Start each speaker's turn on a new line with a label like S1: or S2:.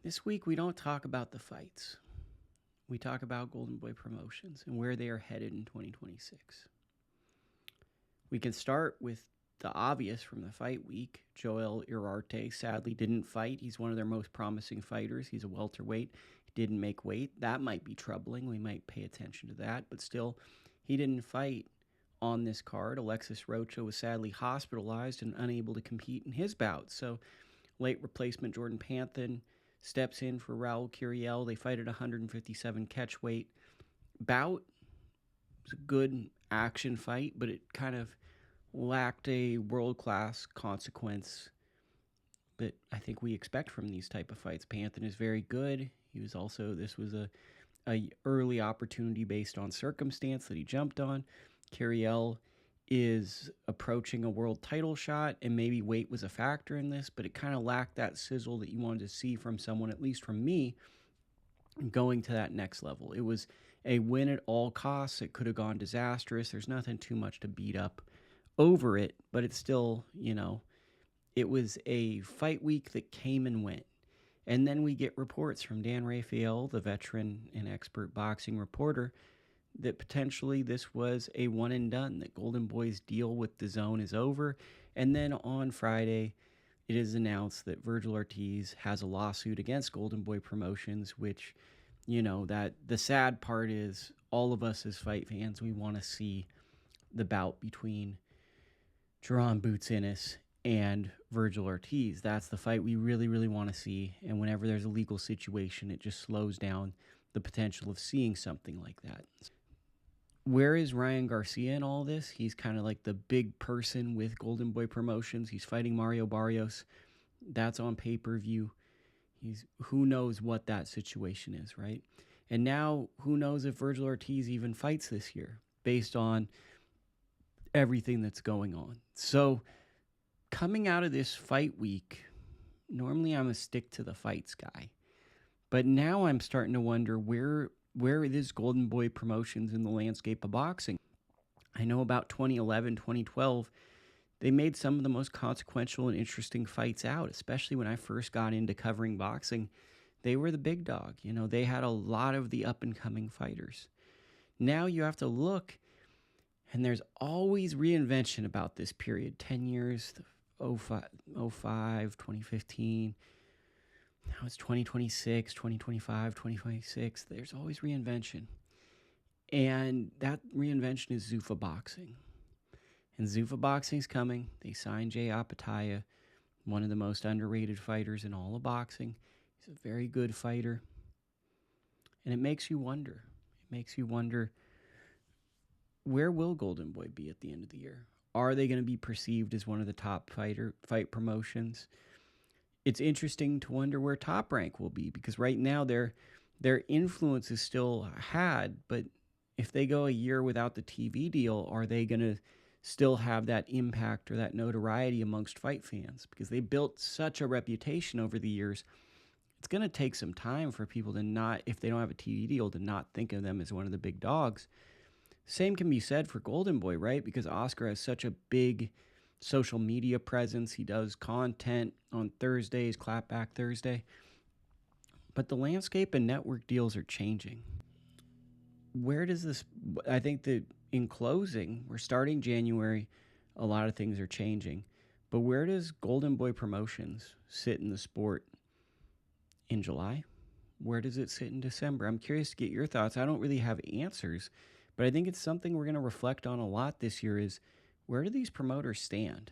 S1: This week, we don't talk about the fights. We talk about Golden Boy Promotions and where they are headed in 2026. We can start with the obvious from the fight week. Joel Iriarte sadly didn't fight. He's one of their most promising fighters. He's a welterweight. He didn't make weight. That might be troubling. We might pay attention to that. But still, he didn't fight on this card. Alexis Rocha was sadly hospitalized and unable to compete in his bout. So late replacement Jordan Panthan steps in for Raul Curiel. They fight at 157 catch weight. Bout was a good action fight, but it kind of lacked a world-class consequence that I think we expect from these type of fights. Panthan is very good. This was a early opportunity based on circumstance that he jumped on. Curiel is approaching a world title shot, and maybe weight was a factor in this, but it kind of lacked that sizzle that you wanted to see from someone, at least from me, going to that next level. It was a win at all costs. It could have gone disastrous. There's nothing too much to beat up over it, but it's still, it was a fight week that came and went. And then we get reports from Dan Rafael, the veteran and expert boxing reporter, that potentially this was a one and done, that Golden Boy's deal with the zone is over. And then on Friday, it is announced that Vergil Ortiz has a lawsuit against Golden Boy Promotions, which, that the sad part is all of us as fight fans, we want to see the bout between Jaron Boots Ennis and Vergil Ortiz. That's the fight we really, really want to see. And whenever there's a legal situation, it just slows down the potential of seeing something like that. Where is Ryan Garcia in all this? He's kind of like the big person with Golden Boy Promotions. He's fighting Mario Barrios. That's on pay-per-view. Who knows what that situation is, right? And now, who knows if Vergil Ortiz even fights this year based on everything that's going on. So, coming out of this fight week, normally I'm a stick to the fights guy. But now I'm starting to wonder where it is Golden Boy Promotions in the landscape of boxing. I know about 2011, 2012, they made some of the most consequential and interesting fights out, especially when I first got into covering boxing. They were the big dog. They had a lot of the up-and-coming fighters. Now you have to look, and there's always reinvention about this period. 10 years, 05, 2015. Now it's 2026, 2025, 2026. There's always reinvention. And that reinvention is Zuffa Boxing. And Zuffa Boxing's coming. They signed Jay Apataya, one of the most underrated fighters in all of boxing. He's a very good fighter. And it makes you wonder. Where will Golden Boy be at the end of the year? Are they going to be perceived as one of the top fight promotions? It's interesting to wonder where Top Rank will be, because right now their influence is still had, but if they go a year without the TV deal, are they going to still have that impact or that notoriety amongst fight fans? Because they built such a reputation over the years. It's going to take some time for people to not, if they don't have a TV deal, to not think of them as one of the big dogs. Same can be said for Golden Boy, right? Because Oscar has such a big social media presence. He does content on Thursdays, Clapback Thursday. But the landscape and network deals are changing. Where does this, I think that in closing, we're starting January, a lot of things are changing. But where does Golden Boy Promotions sit in the sport in July? Where does it sit in December? I'm curious to get your thoughts. I don't really have answers, but I think it's something we're going to reflect on a lot this year is, where do these promoters stand?